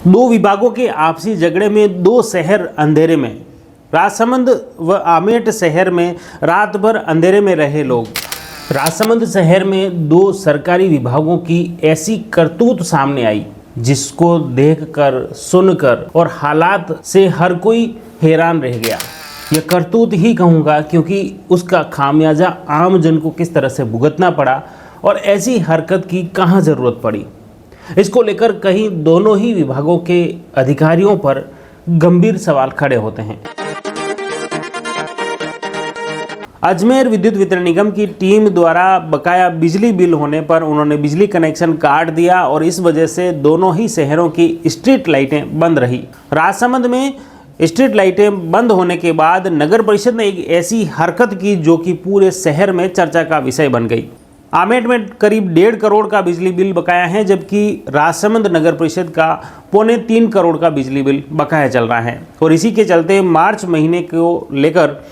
दो विभागों के आपसी झगड़े में दो शहर अंधेरे में। राजसमंद व आमेट शहर में रात भर अंधेरे में रहे लोग। राजसमंद शहर में दो सरकारी विभागों की ऐसी करतूत सामने आई जिसको देखकर, सुनकर और हालात से हर कोई हैरान रह गया। यह करतूत ही कहूँगा क्योंकि उसका खामियाजा आम जन को किस तरह से भुगतना पड़ा और ऐसी हरकत की कहाँ ज़रूरत पड़ी। इसको लेकर कहीं दोनों ही विभागों के अधिकारियों पर गंभीर सवाल खड़े होते हैं। अजमेर विद्युत वितरण निगम की टीम द्वारा बकाया बिजली बिल होने पर उन्होंने बिजली कनेक्शन काट दिया और इस वजह से दोनों ही शहरों की स्ट्रीट लाइटें बंद रही। राजसमंद में स्ट्रीट लाइटें बंद होने के बाद नगर परिषद ने एक ऐसी हरकत की जो कि पूरे शहर में चर्चा का विषय बन गई। आमेट में करीब 1.5 करोड़ का बिजली बिल बकाया है, जबकि राजसमंद नगर परिषद का 2.25 करोड़ का बिजली बिल बकाया चल रहा है और इसी के चलते मार्च महीने को लेकर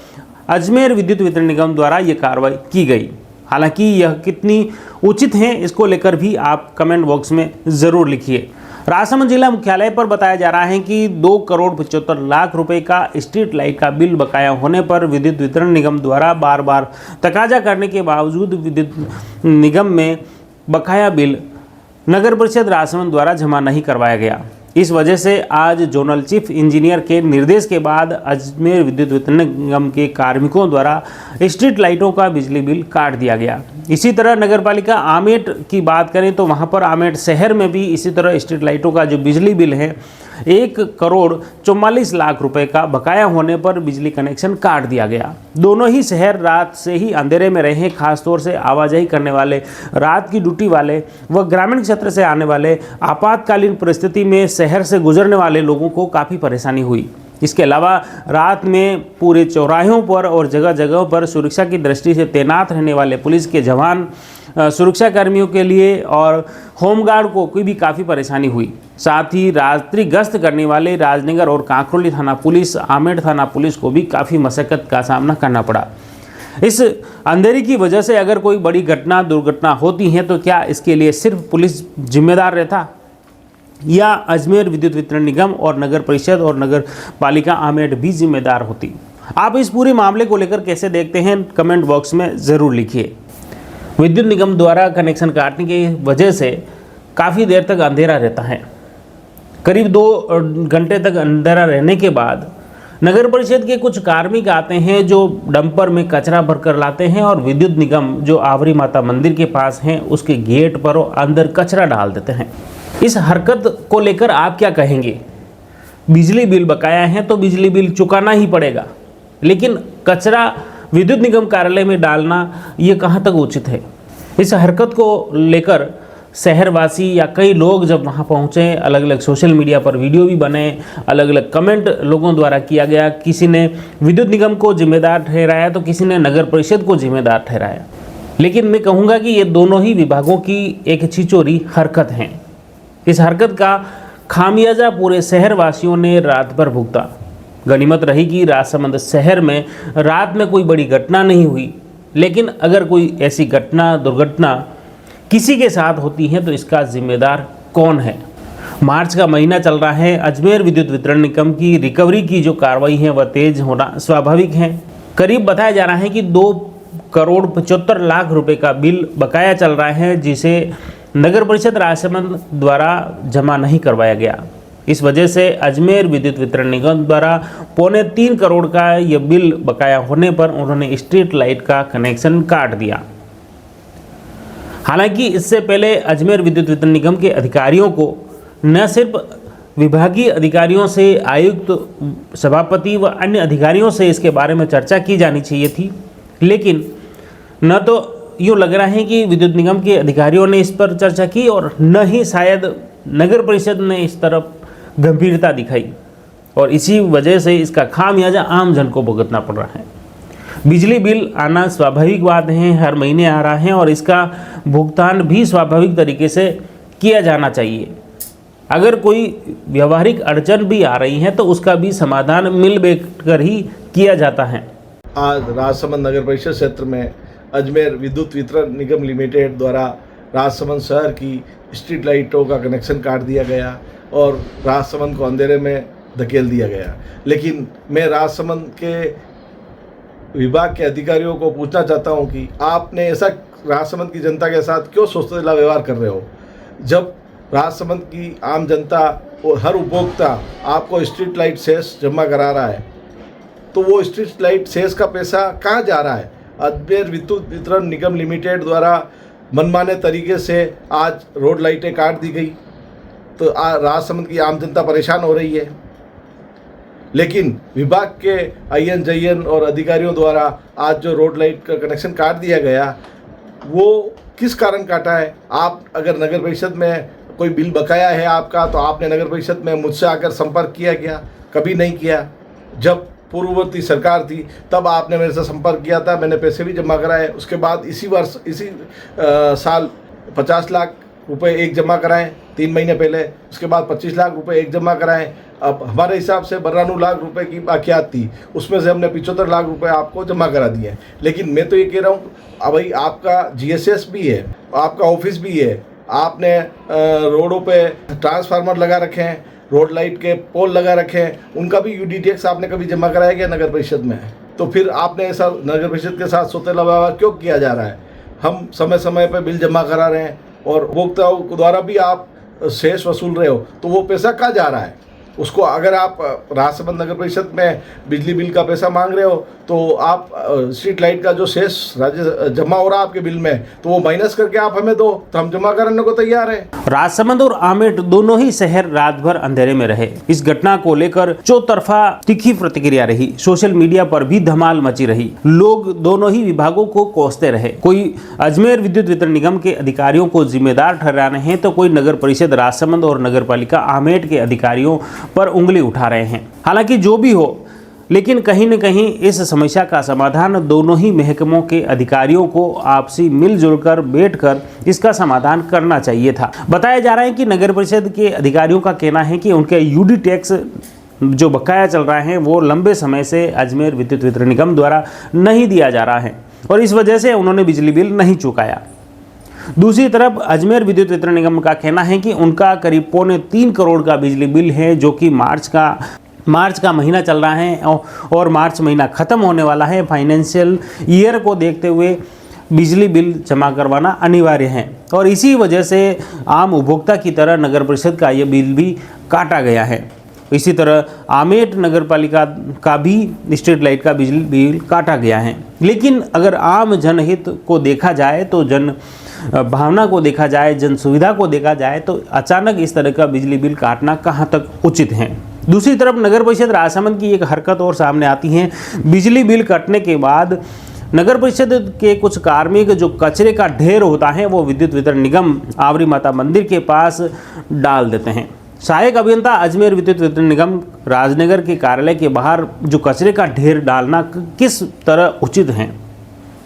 अजमेर विद्युत वितरण निगम द्वारा ये कार्रवाई की गई। हालांकि यह कितनी उचित है इसको लेकर भी आप कमेंट बॉक्स में ज़रूर लिखिए। राजसमंद जिला मुख्यालय पर बताया जा रहा है कि 2,75,00,000 रुपए का स्ट्रीट लाइट का बिल बकाया होने पर विद्युत वितरण निगम द्वारा बार बार तकाजा करने के बावजूद विद्युत निगम में बकाया बिल नगर परिषद राजसमंद द्वारा जमा नहीं करवाया गया। इस वजह से आज जोनल चीफ इंजीनियर के निर्देश के बाद अजमेर विद्युत वितरण निगम के कार्मिकों द्वारा स्ट्रीट लाइटों का बिजली बिल काट दिया गया। इसी तरह नगरपालिका आमेट की बात करें तो वहां पर आमेट शहर में भी इसी तरह स्ट्रीट लाइटों का जो बिजली बिल है 1,44,00,000 रुपए का बकाया होने पर बिजली कनेक्शन काट दिया गया। दोनों ही शहर रात से ही अंधेरे में रहे। खासतौर से आवाजाही करने वाले, रात की ड्यूटी वाले व ग्रामीण क्षेत्र से आने वाले, आपातकालीन परिस्थिति में शहर से गुजरने वाले लोगों को काफ़ी परेशानी हुई। इसके अलावा रात में पूरे चौराहों पर और जगह जगह पर सुरक्षा की दृष्टि से तैनात रहने वाले पुलिस के जवान, सुरक्षा कर्मियों के लिए और होमगार्ड को कोई भी काफ़ी परेशानी हुई। साथ ही रात्रि गश्त करने वाले राजनगर और कांकरोली थाना पुलिस, आमेट थाना पुलिस को भी काफ़ी मशक्कत का सामना करना पड़ा। इस अंधेरी की वजह से अगर कोई बड़ी घटना, दुर्घटना होती है तो क्या इसके लिए सिर्फ पुलिस जिम्मेदार रहता या अजमेर विद्युत वितरण निगम और नगर परिषद और नगर पालिका आमेट भी जिम्मेदार होती? आप इस पूरे मामले को लेकर कैसे देखते हैं कमेंट बॉक्स में ज़रूर लिखिए। विद्युत निगम द्वारा कनेक्शन काटने की वजह से काफ़ी देर तक अंधेरा रहता है। करीब 2 घंटे तक अंधेरा रहने के बाद नगर परिषद के कुछ कार्मिक आते हैं जो डंपर में कचरा भरकर लाते हैं और विद्युत निगम जो आवरी माता मंदिर के पास हैं उसके गेट पर अंदर कचरा डाल देते हैं। इस हरकत को लेकर आप क्या कहेंगे? बिजली बिल बकाया है तो बिजली बिल चुकाना ही पड़ेगा, लेकिन कचरा विद्युत निगम कार्यालय में डालना ये कहाँ तक उचित है? इस हरकत को लेकर शहरवासी या कई लोग जब वहाँ पहुँचे, अलग अलग सोशल मीडिया पर वीडियो भी बने, अलग अलग कमेंट लोगों द्वारा किया गया। किसी ने विद्युत निगम को जिम्मेदार ठहराया तो किसी ने नगर परिषद को जिम्मेदार ठहराया। लेकिन मैं कहूँगा कि ये दोनों ही विभागों की एक छिचोरी हरकत है। इस हरकत का खामियाजा पूरे शहरवासियों ने रात भर भुगता। गनीमत रही कि राजसमंद शहर में रात में कोई बड़ी घटना नहीं हुई, लेकिन अगर कोई ऐसी घटना, दुर्घटना किसी के साथ होती है तो इसका जिम्मेदार कौन है? मार्च का महीना चल रहा है। अजमेर विद्युत वितरण निगम की रिकवरी की जो कार्रवाई है वह तेज होना स्वाभाविक है। करीब बताया जा रहा है कि 2,75,00,000 रुपए का बिल बकाया चल रहा है जिसे नगर परिषद राजसमंद द्वारा जमा नहीं करवाया गया। इस वजह से अजमेर विद्युत वितरण निगम द्वारा 2.25 करोड़ का यह बिल बकाया होने पर उन्होंने स्ट्रीट लाइट का कनेक्शन काट दिया। हालांकि इससे पहले अजमेर विद्युत वितरण निगम के अधिकारियों को न सिर्फ विभागीय अधिकारियों से, आयुक्त, सभापति व अन्य अधिकारियों से इसके बारे में चर्चा की जानी चाहिए थी, लेकिन न तो यूँ लग रहा है कि विद्युत निगम के अधिकारियों ने इस पर चर्चा की और न ही शायद नगर परिषद ने इस तरफ गंभीरता दिखाई और इसी वजह से इसका खामियाजा आम जन को भुगतना पड़ रहा है। बिजली बिल आना स्वाभाविक बात है, हर महीने आ रहा है और इसका भुगतान भी स्वाभाविक तरीके से किया जाना चाहिए। अगर कोई व्यवहारिक अड़चन भी आ रही है तो उसका भी समाधान मिल बैठकर ही किया जाता है। आज राजसमंद नगर परिषद क्षेत्र में अजमेर विद्युत वितरण निगम लिमिटेड द्वारा राजसमंद शहर की स्ट्रीट लाइटों का कनेक्शन काट दिया गया और राजसमंद को अंधेरे में धकेल दिया गया। लेकिन मैं राजसमंद के विभाग के अधिकारियों को पूछना चाहता हूं कि आपने ऐसा राजसमंद की जनता के साथ क्यों सोचते व्यवहार कर रहे हो? जब राजसमंद की आम जनता और हर उपभोक्ता आपको स्ट्रीट लाइट सेस जमा करा रहा है, तो वो स्ट्रीट लाइट सेस का पैसा कहाँ जा रहा है? अजमेर विद्युत वितरण निगम लिमिटेड द्वारा मनमाने तरीके से आज रोड लाइटें काट दी गई, तो राजसमंद की आम जनता परेशान हो रही है। लेकिन विभाग के INJN और अधिकारियों द्वारा आज जो रोड लाइट का कनेक्शन काट दिया गया, वो किस कारण काटा है? आप अगर नगर परिषद में कोई बिल बकाया है आपका, तो आपने नगर परिषद में मुझसे आकर संपर्क किया क्या? कभी नहीं किया। जब पूर्ववर्ती सरकार थी तब आपने मेरे से संपर्क किया था, मैंने पैसे भी जमा कराए। उसके बाद इसी साल 50 लाख रुपए एक जमा कराएं 3 महीने पहले, उसके बाद 25 लाख रुपए एक जमा कराएं। अब हमारे हिसाब से 92 लाख रुपए की बाकियात थी, उसमें से हमने 75 लाख रुपए आपको जमा करा दिए। लेकिन मैं तो ये कह रहा हूँ, भाई आपका GSS भी है, आपका ऑफिस भी है, आपने रोडों पे ट्रांसफार्मर लगा रखे हैं, रोड लाइट के पोल लगा रखे हैं, उनका भी UD टैक्स आपने कभी जमा कराया क्या नगर परिषद में? तो फिर आपने ऐसा नगर परिषद के साथ सौतेला व्यवहार क्यों किया जा रहा है? हम समय समय पर बिल जमा करा रहे हैं और उपभोक्ताओं द्वारा भी आप शेष वसूल रहे हो, तो वो पैसा कहाँ जा रहा है? उसको अगर आप राजसमंद नगर परिषद में बिजली बिल का पैसा मांग रहे हो, तो आप स्ट्रीट लाइट का जो शेष जमा हो रहा है आपके बिल में, तो वो माइनस करके आप हमें दो, तो हम जमा करने को तैयार हैं। राजसमंद और आमेट दोनों ही शहर रात भर अंधेरे में रहे। इस घटना को लेकर चौतरफा तीखी प्रतिक्रिया रही, सोशल मीडिया पर भी धमाल मची रही। लोग दोनों ही विभागों को कोसते रहे। कोई अजमेर विद्युत वितरण निगम के अधिकारियों को जिम्मेदार ठहरा रहे हैं, तो कोई नगर परिषद राजसमंद और नगर पालिका आमेट के अधिकारियों पर उंगली उठा रहे हैं। हालांकि जो भी हो, लेकिन कहीं न कहीं इस समस्या का समाधान दोनों ही महकमों के अधिकारियों को आपसी मिलजुल कर बैठकर इसका समाधान करना चाहिए था। बताया जा रहा है कि नगर परिषद के अधिकारियों का कहना है कि उनके UD टैक्स जो बकाया चल रहा है वो लंबे समय से अजमेर विद्युत वितरण निगम द्वारा नहीं दिया जा रहा है और इस वजह से उन्होंने बिजली बिल नहीं चुकाया। दूसरी तरफ अजमेर विद्युत वितरण निगम का कहना है कि उनका करीब 3.25 करोड़ का बिजली बिल है, जो कि मार्च का महीना चल रहा है और मार्च महीना ख़त्म होने वाला है। फाइनेंशियल ईयर को देखते हुए बिजली बिल जमा करवाना अनिवार्य है और इसी वजह से आम उपभोक्ता की तरह नगर परिषद का यह बिल भी काटा गया है। इसी तरह आमेट नगर पालिका का भी स्ट्रीट लाइट का बिजली बिल काटा गया है। लेकिन अगर आम जनहित को देखा जाए, तो जन भावना को देखा जाए, जन सुविधा को देखा जाए, तो अचानक इस तरह का बिजली बिल काटना कहाँ तक उचित है। दूसरी तरफ नगर परिषद राजसमंद की एक हरकत और सामने आती है। बिजली बिल कटने के बाद नगर परिषद के कुछ कार्मिक जो कचरे का ढेर होता है वो विद्युत वितरण निगम आवरी माता मंदिर के पास डाल देते हैं। सहायक अभियंता अजमेर विद्युत वितरण निगम राजनगर के कार्यालय के बाहर जो कचरे का ढेर डालना किस तरह उचित है?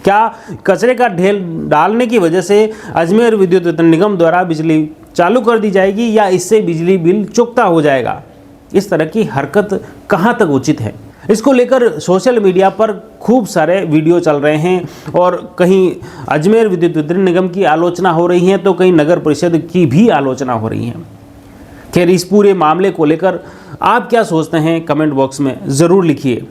क्या कचरे का ढेर डालने की वजह से अजमेर विद्युत वितरण निगम द्वारा बिजली चालू कर दी जाएगी या इससे बिजली बिल चुकता हो जाएगा? इस तरह की हरकत कहाँ तक उचित है? इसको लेकर सोशल मीडिया पर खूब सारे वीडियो चल रहे हैं और कहीं अजमेर विद्युत वितरण निगम की आलोचना हो रही है, तो कहीं नगर परिषद की भी आलोचना हो रही है। खैर, इस पूरे मामले को लेकर आप क्या सोचते हैं कमेंट बॉक्स में ज़रूर लिखिए।